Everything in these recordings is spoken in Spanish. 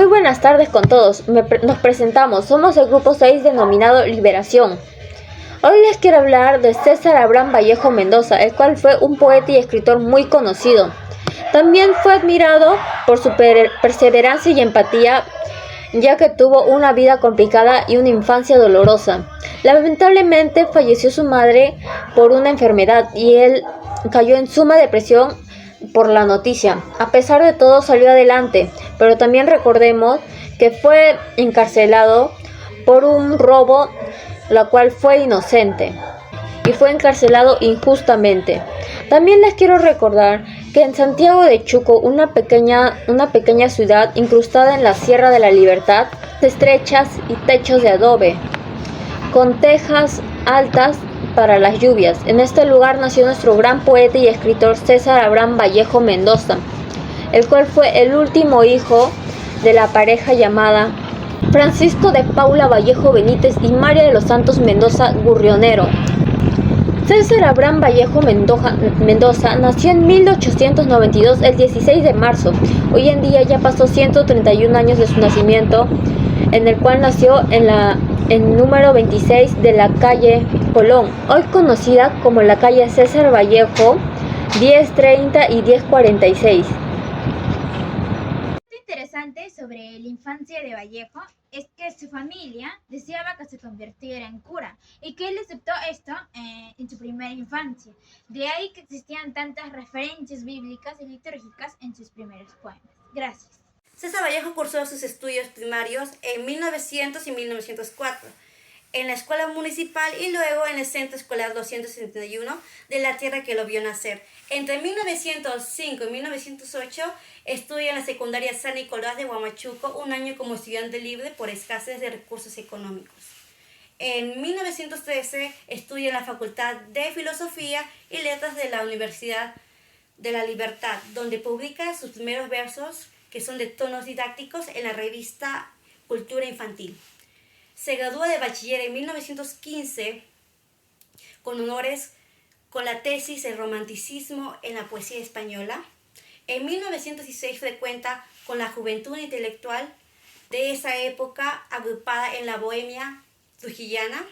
Muy buenas tardes con todos. Nos presentamos. Somos el grupo 6 denominado Liberación. Hoy les quiero hablar de César Abraham Vallejo Mendoza, el cual fue un poeta y escritor muy conocido. También fue admirado por su perseverancia y empatía, ya que tuvo una vida complicada y una infancia dolorosa. Lamentablemente falleció su madre por una enfermedad y él cayó en suma depresión por la noticia. A pesar de todo salió adelante, pero también recordemos que fue encarcelado por un robo, la cual fue inocente y fue encarcelado injustamente. También les quiero recordar que en Santiago de Chuco, una pequeña ciudad incrustada en la Sierra de la Libertad, estrechas y techos de adobe, con tejas altas para las lluvias. En este lugar nació nuestro gran poeta y escritor César Abraham Vallejo Mendoza, el cual fue el último hijo de la pareja llamada Francisco de Paula Vallejo Benítez y María de los Santos Mendoza Gurrionero. César Abraham Vallejo Mendoza nació en 1892, el 16 de marzo. Hoy en día ya pasó 131 años de su nacimiento, en el cual nació en número 26 de la calle Colón, hoy conocida como la calle César Vallejo, 1030 y 1046. Lo interesante sobre la infancia de Vallejo es que su familia deseaba que se convirtiera en cura y que él aceptó esto en su primera infancia. De ahí que existían tantas referencias bíblicas y litúrgicas en sus primeros poemas. Gracias. César Vallejo cursó sus estudios primarios en 1900 y 1904 en la Escuela Municipal y luego en el Centro Escolar 271 de la tierra que lo vio nacer. Entre 1905 y 1908 estudia en la secundaria San Nicolás de Huamachuco, un año como estudiante libre por escasez de recursos económicos. En 1913 estudia en la Facultad de Filosofía y Letras de la Universidad de la Libertad, donde publica sus primeros versos, que son de tonos didácticos, en la revista Cultura Infantil. Se gradúa de bachiller en 1915 con honores con la tesis El romanticismo en la poesía española. En 1916 frecuenta con la juventud intelectual de esa época agrupada en la Bohemia trujillana,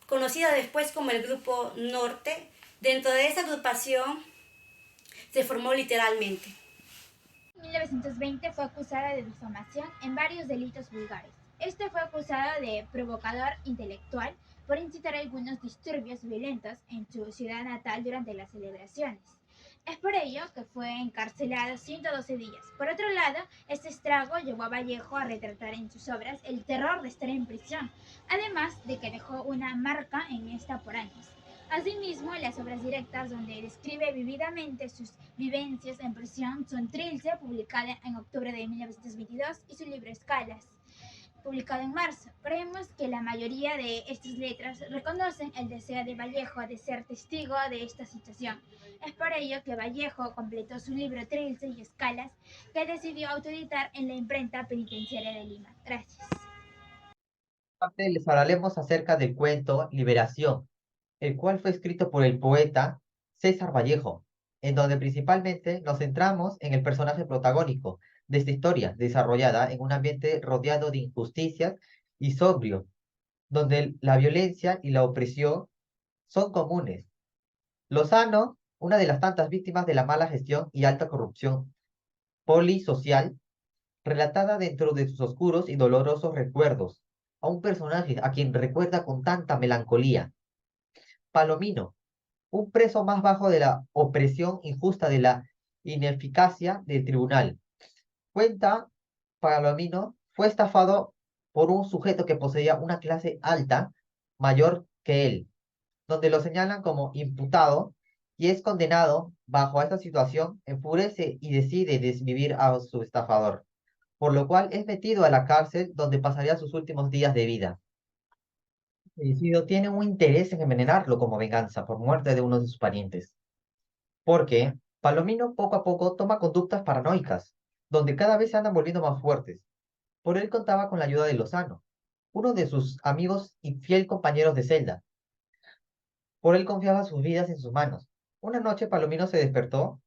conocida después como el Grupo Norte. Dentro de esa agrupación se formó literalmente. En 1920 fue acusada de difamación en varios delitos vulgares. Este fue acusado de provocador intelectual por incitar algunos disturbios violentos en su ciudad natal durante las celebraciones. Es por ello que fue encarcelado 112 días. Por otro lado, este estrago llevó a Vallejo a retratar en sus obras el terror de estar en prisión, además de que dejó una marca en esta por años. Asimismo, las obras directas donde describe vividamente sus vivencias en prisión son Trilce, publicada en octubre de 1922, y su libro Escalas, publicado en marzo. Creemos que la mayoría de estas letras reconocen el deseo de Vallejo de ser testigo de esta situación. Es por ello que Vallejo completó su libro Trilce y Escalas, que decidió autoeditar en la imprenta penitenciaria de Lima. Gracias. Les hablaremos acerca del cuento Liberación, el cual fue escrito por el poeta César Vallejo, en donde principalmente nos centramos en el personaje protagónico de esta historia, desarrollada en un ambiente rodeado de injusticias y sobrio, donde la violencia y la opresión son comunes. Lozano, una de las tantas víctimas de la mala gestión y alta corrupción polisocial, relatada dentro de sus oscuros y dolorosos recuerdos, a un personaje a quien recuerda con tanta melancolía. Palomino, un preso más bajo de la opresión injusta de la ineficacia del tribunal. Cuenta, Palomino fue estafado por un sujeto que poseía una clase alta, mayor que él, donde lo señalan como imputado y es condenado. Bajo esta situación, enfurece y decide desvivir a su estafador, por lo cual es metido a la cárcel donde pasaría sus últimos días de vida. Fallecido tiene un interés en envenenarlo como venganza por muerte de uno de sus parientes, porque Palomino poco a poco toma conductas paranoicas, donde cada vez se andan volviendo más fuertes. Por él contaba con la ayuda de Lozano, uno de sus amigos y fiel compañeros de celda. Por él confiaba sus vidas en sus manos. Una noche Palomino se despertó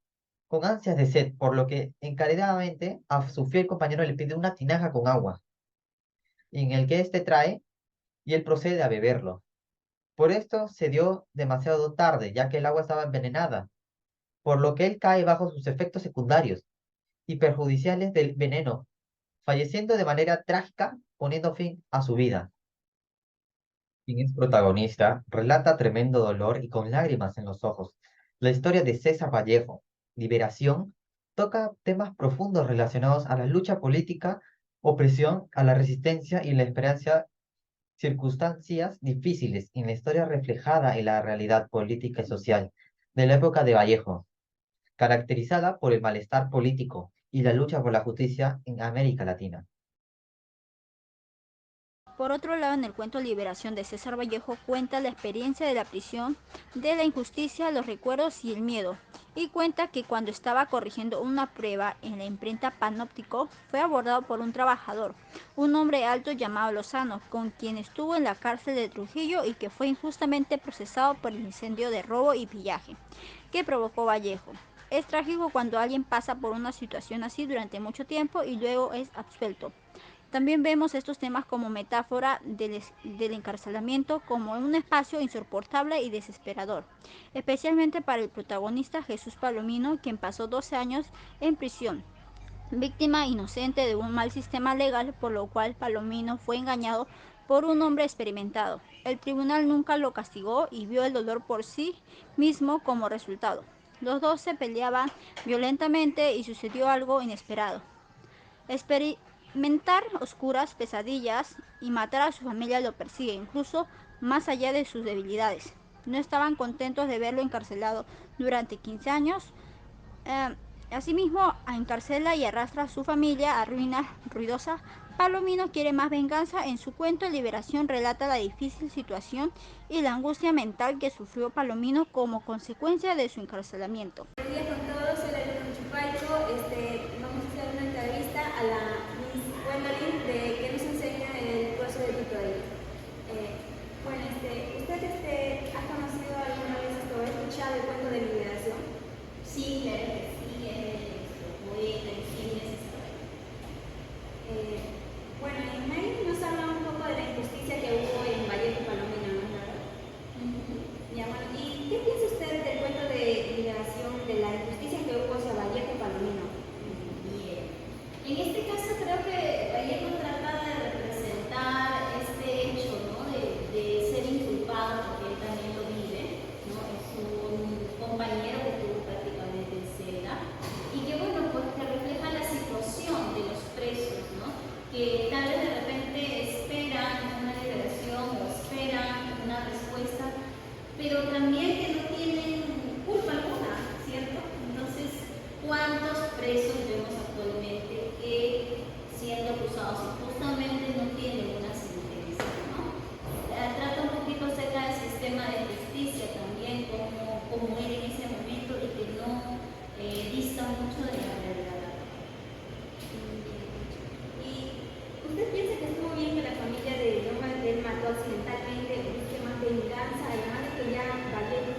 con ansias de sed, por lo que encarecidamente a su fiel compañero le pide una tinaja con agua, en el que éste trae y él procede a beberlo. Por esto se dio demasiado tarde, ya que el agua estaba envenenada, por lo que él cae bajo sus efectos secundarios y perjudiciales del veneno, falleciendo de manera trágica, poniendo fin a su vida. Quien es protagonista, relata tremendo dolor y con lágrimas en los ojos. La historia de César Vallejo, Liberación, toca temas profundos relacionados a la lucha política, opresión, a la resistencia y la esperanza, circunstancias difíciles en la historia reflejada en la realidad política y social de la época de Vallejo, caracterizada por el malestar político y la lucha por la justicia en América Latina. Por otro lado, en el cuento Liberación de César Vallejo cuenta la experiencia de la prisión, de la injusticia, los recuerdos y el miedo, y cuenta que cuando estaba corrigiendo una prueba en la imprenta Panóptico fue abordado por un trabajador, un hombre alto llamado Lozano, con quien estuvo en la cárcel de Trujillo y que fue injustamente procesado por el incendio de robo y pillaje que provocó Vallejo. Es trágico cuando alguien pasa por una situación así durante mucho tiempo y luego es absuelto. También vemos estos temas como metáfora del encarcelamiento como un espacio insoportable y desesperador, especialmente para el protagonista Jesús Palomino, quien pasó 12 años en prisión, víctima inocente de un mal sistema legal, por lo cual Palomino fue engañado por un hombre experimentado. El tribunal nunca lo castigó y vio el dolor por sí mismo como resultado. Los dos se peleaban violentamente y sucedió algo inesperado. Experimentar oscuras pesadillas y matar a su familia lo persigue, incluso más allá de sus debilidades. No estaban contentos de verlo encarcelado durante 15 años. Asimismo, encarcela y arrastra a su familia a ruinas ruidosas. Palomino quiere más venganza. En su cuento Liberación relata la difícil situación y la angustia mental que sufrió Palomino como consecuencia de su encarcelamiento. Buenos días con todos, soy la Luna Chupaico. Vamos a hacer una entrevista a la Miss Gwendolyn de que nos enseña el curso de tutoría. ¿Usted ha conocido alguna vez esto, ha escuchado el cuento de Liberación? Sí, claro que sí, es poeta y sí, necesario. En él nos habla un poco de la injusticia que hubo en Vallejo Palomino, ¿no es verdad? ¿Y qué piensa usted del cuento de Liberación, de la injusticia que hubo hacia Vallejo Palomino? Bien. En este caso creo que Vallejo trata de representar este hecho, ¿no? de ser inculpado, porque él también lo vive, ¿no? Es un compañero que tuvo prácticamente en celda y que pues que refleja la situación de los presos, ¿no? Que tal vez de repente esperan una liberación o esperan una respuesta, pero también que no tienen culpa alguna, ¿cierto? Entonces, ¿cuántos presos vemos actualmente que siendo acusados injustamente no tienen una sentencia, ¿no? Trata un poquito acerca del sistema de justicia también, como era en ese momento y que no dista mucho de la realidad. ¿Y usted piensa que estuvo bien que la familia de Loma que él mató accidentalmente busque más venganza, además de que ya Vallejo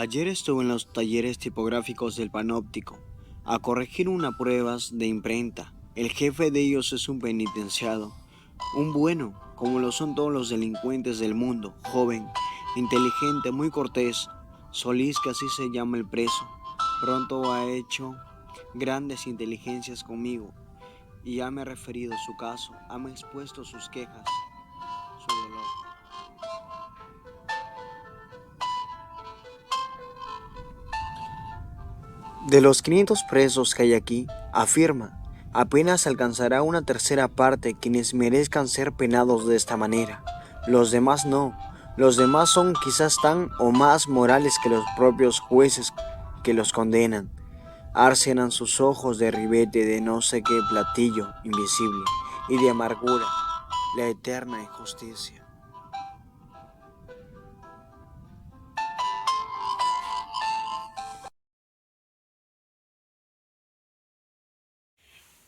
Ayer estuve en los talleres tipográficos del Panóptico a corregir unas pruebas de imprenta. El jefe de ellos es un penitenciado, un bueno, como lo son todos los delincuentes del mundo, joven, inteligente, muy cortés. Solís, que así se llama el preso, pronto ha hecho grandes inteligencias conmigo y ya me he referido a su caso, ha expuesto sus quejas, su dolor. De los 500 presos que hay aquí, afirma, apenas alcanzará una tercera parte quienes merezcan ser penados de esta manera. Los demás no. Los demás son quizás tan o más morales que los propios jueces que los condenan. Arcenan sus ojos de ribete de no sé qué platillo invisible y de amargura, la eterna injusticia.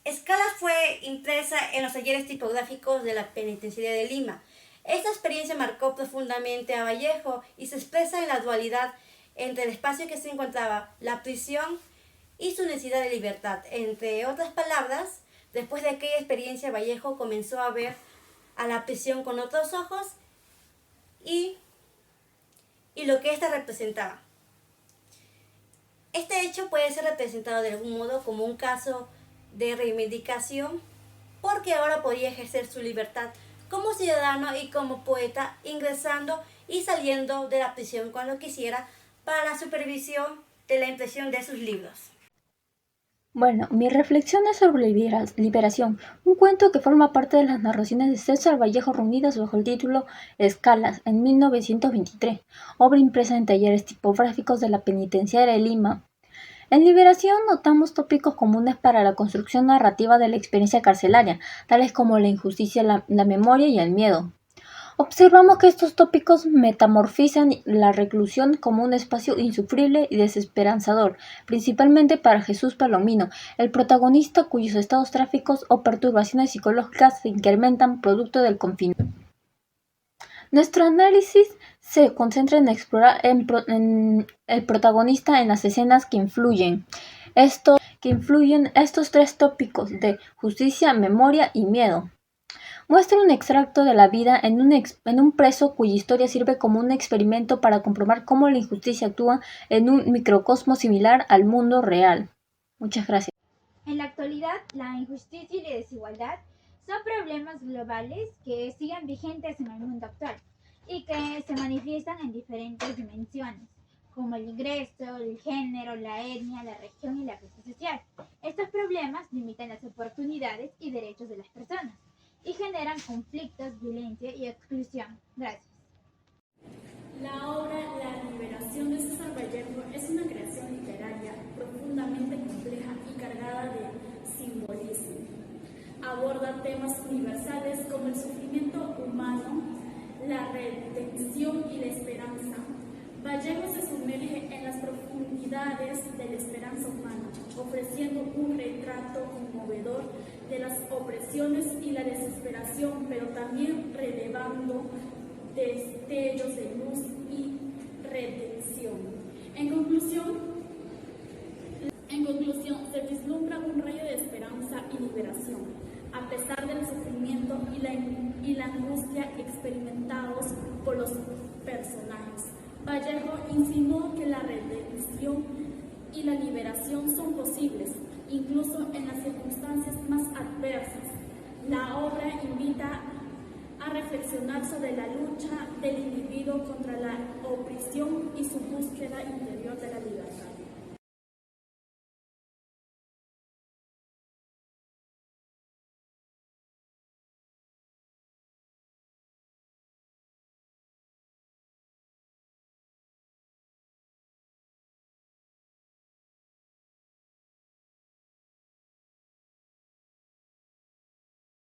Escala fue impresa en los talleres tipográficos de la Penitenciaría de Lima. Esta experiencia marcó profundamente a Vallejo y se expresa en la dualidad entre el espacio que se encontraba, la prisión y su necesidad de libertad. Entre otras palabras, después de aquella experiencia, Vallejo comenzó a ver a la prisión con otros ojos y lo que ésta representaba. Este hecho puede ser representado de algún modo como un caso de reivindicación, porque ahora podía ejercer su libertad como ciudadano y como poeta, ingresando y saliendo de la prisión cuando quisiera para la supervisión de la impresión de sus libros. Bueno, mi reflexión es sobre Liberación, un cuento que forma parte de las narraciones de César Vallejo reunidas bajo el título Escalas, en 1923, obra impresa en talleres tipográficos de la Penitenciaría de Lima. En Liberación notamos tópicos comunes para la construcción narrativa de la experiencia carcelaria, tales como la injusticia, la memoria y el miedo. Observamos que estos tópicos metamorfizan la reclusión como un espacio insufrible y desesperanzador, principalmente para Jesús Palomino, el protagonista cuyos estados trágicos o perturbaciones psicológicas se incrementan producto del confinamiento. Nuestro análisis se concentra en explorar en el protagonista en las escenas que influyen estos tres tópicos de justicia, memoria y miedo. Muestra un extracto de la vida en un preso cuya historia sirve como un experimento para comprobar cómo la injusticia actúa en un microcosmos similar al mundo real. Muchas gracias. En la actualidad, la injusticia y la desigualdad son problemas globales que siguen vigentes en el mundo actual y que se manifiestan en diferentes dimensiones, como el ingreso, el género, la etnia, la región y la clase social. Estos problemas limitan las oportunidades y derechos de las personas y generan conflictos, violencia y exclusión. Gracias. La obra La Liberación de César Vallejo es una creación literaria profundamente compleja y cargada de simbolismo. Aborda temas universales como el sufrimiento humano, la redención y la esperanza. Vallejo se sumerge en las profundidades de la esperanza humana, ofreciendo un retrato conmovedor de las opresiones y la desesperación, pero también relevando destellos de luz y redención. En conclusión, se vislumbra un rayo de esperanza y liberación, a pesar del sufrimiento y la angustia experimentados por los personajes. Vallejo insinuó que la redención y la liberación son posibles, incluso en las circunstancias más adversas. La obra invita a reflexionar sobre la lucha del individuo contra la opresión y su búsqueda interior de la libertad.